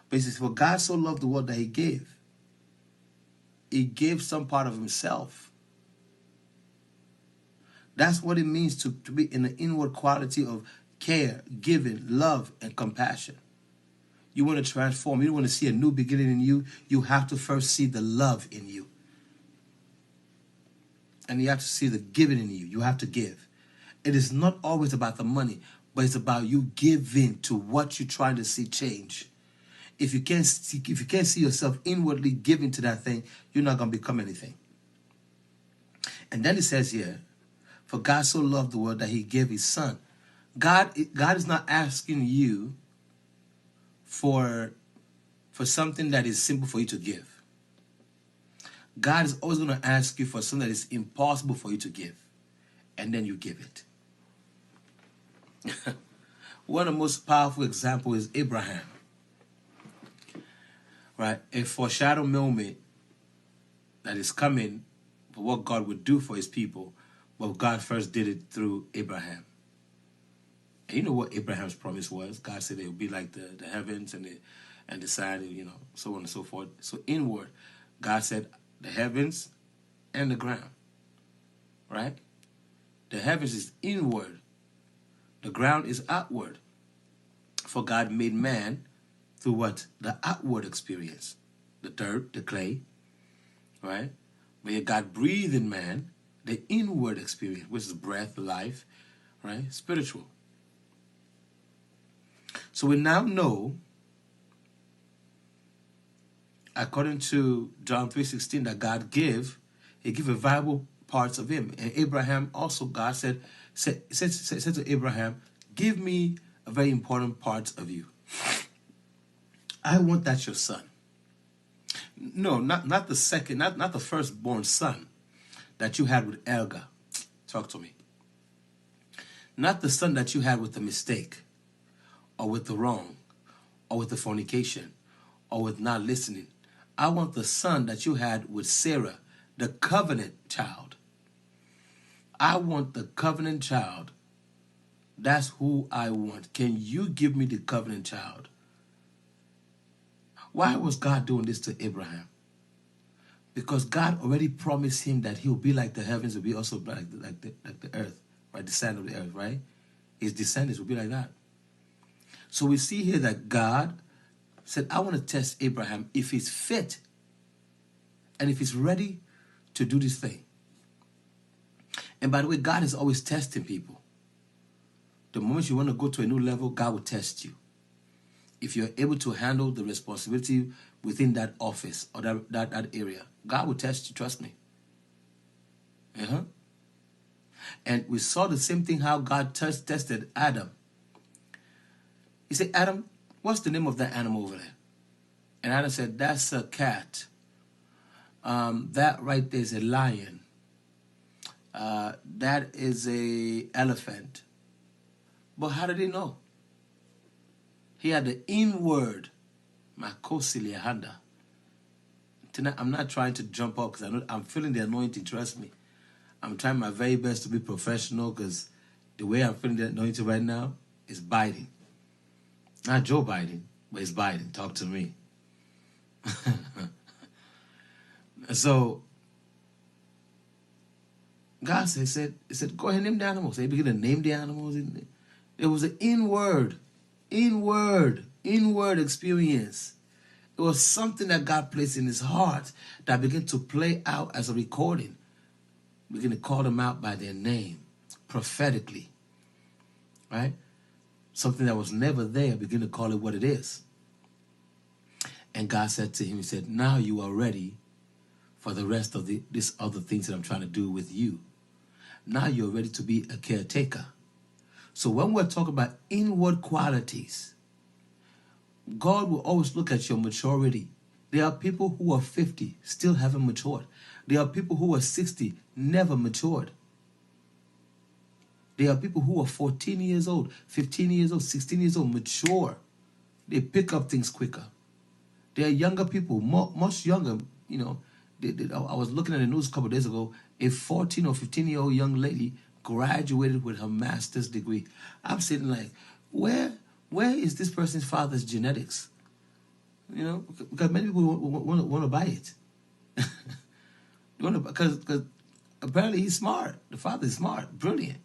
But he says, for God so loved the world that he gave. He gave some part of himself. That's what it means to be in the inward quality of care, giving, love, and compassion. You want to transform. You want to see a new beginning in you. You have to first see the love in you. And you have to see the giving in you. You have to give. It is not always about the money, but it's about you giving to what you're trying to see change. If you can't see yourself inwardly giving to that thing, you're not going to become anything. And then it says here, for God so loved the world that he gave his son. God is not asking you for something that is simple for you to give. God is always going to ask you for something that is impossible for you to give. And then you give it. One of the most powerful examples is Abraham. Right? A foreshadow moment that is coming for what God would do for his people. But God first did it through Abraham. And you know what Abraham's promise was? God said it would be like the heavens and the side, and so on and so forth. So inward, God said the heavens and the ground. Right? The heavens is inward. The ground is outward. For God made man through what? The outward experience. The dirt, the clay. Right? But yet God breathed in man the inward experience, which is breath, life, right? Spiritual. So we now know, according to John 3:16, that God he gave valuable parts of him. And Abraham also, God said to Abraham, give me a very important part of you. I want that your son. No, not the second, not the firstborn son that you had with Elga. Talk to me. Not the son that you had with the mistake, or with the wrong, or with the fornication, or with not listening. I want the son that you had with Sarah, the covenant child. I want the covenant child. That's who I want. Can you give me the covenant child? Why was God doing this to Abraham? Because God already promised him that he'll be like the heavens, will be also like the earth, right? The sand of the earth, right? His descendants will be like that. So we see here that God said, I want to test Abraham if he's fit and if he's ready to do this thing. And by the way, God is always testing people. The moment you want to go to a new level, God will test you. If you're able to handle the responsibility within that office or that area, God will test you, trust me. And we saw the same thing how God tested Adam. He said, Adam, what's the name of that animal over there? And Adam said, that's a cat. That right there is a lion. That is a elephant. But how did he know? He had the inward. Tonight, I'm not trying to jump up because I'm feeling the anointing, trust me. I'm trying my very best to be professional because the way I'm feeling the anointing right now is biting. Not Joe Biden, but it's Biden. Talk to me. So, God said, go ahead and name the animals. They began to name the animals. It was an inward experience. It was something that God placed in his heart that began to play out as a recording. Begin to call them out by their name, prophetically. Right? Something that was never there, begin to call it what it is. And God said to him, he said, now you are ready for the rest of these other things that I'm trying to do with you. Now you're ready to be a caretaker. So when we're talking about inward qualities, God will always look at your maturity. There are people who are 50, still haven't matured. There are people who are 60, never matured. There are people who are 14 years old, 15 years old, 16 years old, mature. They pick up things quicker. There are younger people, much younger, I was looking at the news a couple of days ago, a 14 or 15-year-old young lady graduated with her master's degree. I'm sitting like, Where is this person's father's genetics? You know, because many people want to buy it. Because apparently he's smart. The father is smart, brilliant.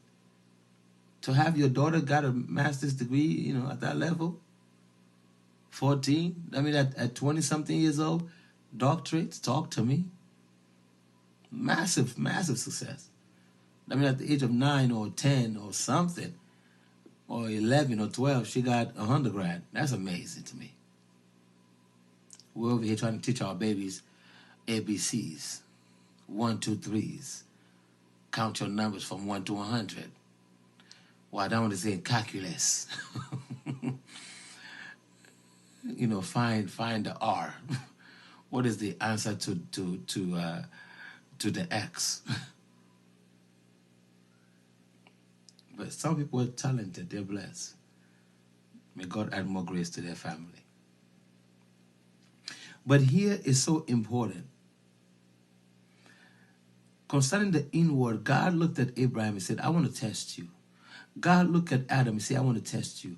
To have your daughter got a master's degree, you know, at that level, 14, I mean, at 20-something years old, doctorates, talk to me. Massive, massive success. I mean, at the age of 9 or 10 or something, or 11 or 12, she got a undergrad. That's amazing to me. We're over here trying to teach our babies ABCs, 1, 2, 3s. Count your numbers from 1 to 100. Well, I don't want to say calculus. You know, find the R. What is the answer to the X? But some people are talented, they're blessed. May God add more grace to their family. But here is so important. Concerning the inward, God looked at Abraham and said, I want to test you. God looked at Adam and said, I want to test you.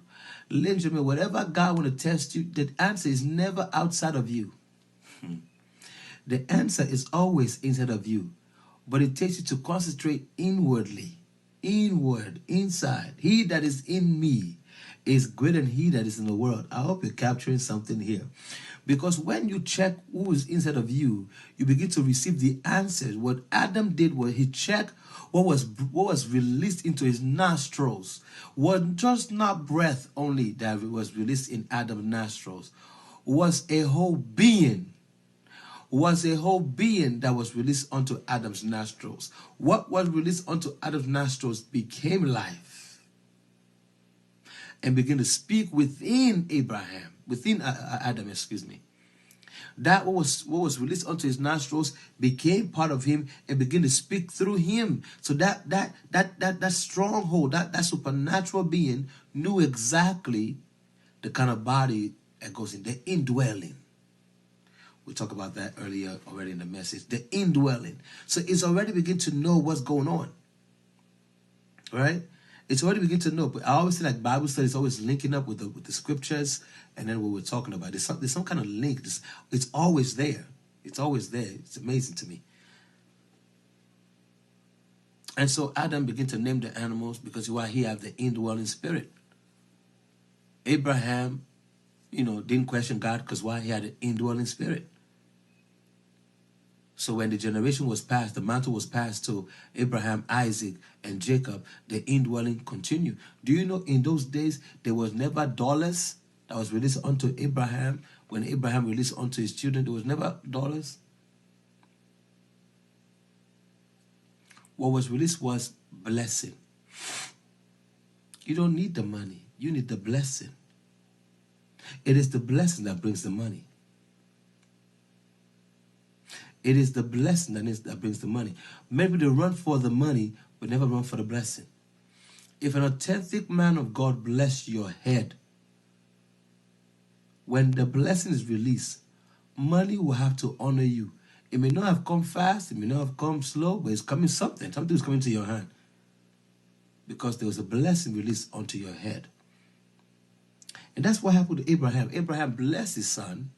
Ladies and gentlemen, whatever God want to test you, the answer is never outside of you. The answer is always inside of you. But it takes you to concentrate inwardly. Inward, inside. He that is in me is greater than he that is in the world. I hope you're capturing something here. Because when you check who is inside of you, you begin to receive the answers. What Adam did was he checked what was released into his nostrils. Was just not breath only that was released in Adam's nostrils. Was a whole being. Was a whole being that was released onto Adam's nostrils. What was released onto Adam's nostrils became life and began to speak within Adam, excuse me. That what was released onto his nostrils became part of him and began to speak through him. So that stronghold, that supernatural being knew exactly the kind of body that goes in, the indwelling. We talked about that earlier already in the message. The indwelling. So it's already begin to know what's going on. Right? It's already begin to know. But I always say like Bible study is always linking up with the scriptures and then what we're talking about. There's some kind of link. It's always there. It's always there. It's amazing to me. And so Adam began to name the animals because he had the indwelling spirit. Abraham, didn't question God because why? He had an indwelling spirit. So when the generation was passed, the mantle was passed to Abraham, Isaac, and Jacob, the indwelling continued. Do you know in those days, there was never dollars that was released unto Abraham? When Abraham released unto his children, there was never dollars. What was released was blessing. You don't need the money. You need the blessing. It is the blessing that brings the money. It is the blessing that brings the money. Maybe they run for the money, but never run for the blessing. If an authentic man of God bless your head, when the blessing is released, money will have to honor you. It may not have come fast, it may not have come slow, but it's coming something. Something is coming to your hand. Because there was a blessing released onto your head. And that's what happened to Abraham. Abraham blessed his son.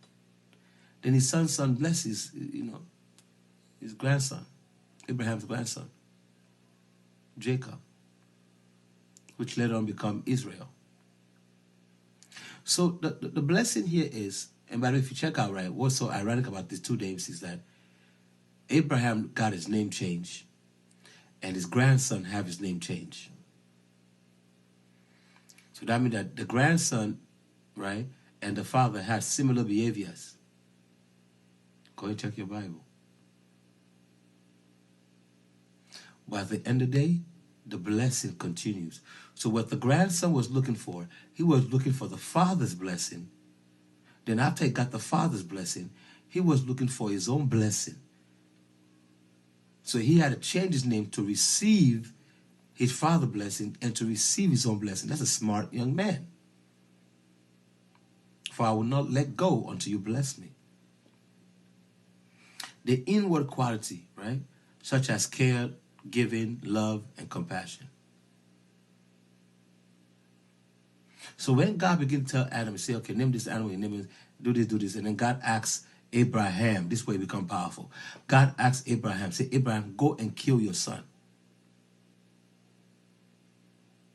Then his son's son blesses, his grandson, Abraham's grandson, Jacob, which later on become Israel. So the blessing here is, and by the way, if you check out right, what's so ironic about these two names is that Abraham got his name changed, and his grandson have his name changed. So that means that the grandson, right, and the father had similar behaviors. Go and check your Bible. But at the end of the day, the blessing continues. So what the grandson was looking for, he was looking for the father's blessing. Then after he got the father's blessing, he was looking for his own blessing. So he had to change his name to receive his father's blessing and to receive his own blessing. That's a smart young man. For I will not let go until you bless me. The inward quality, right? Such as care, giving, love, and compassion. So when God began to tell Adam, say, okay, name this animal, name it, do this, and then God asks Abraham, this way become powerful. God asks Abraham, say, Abraham, go and kill your son.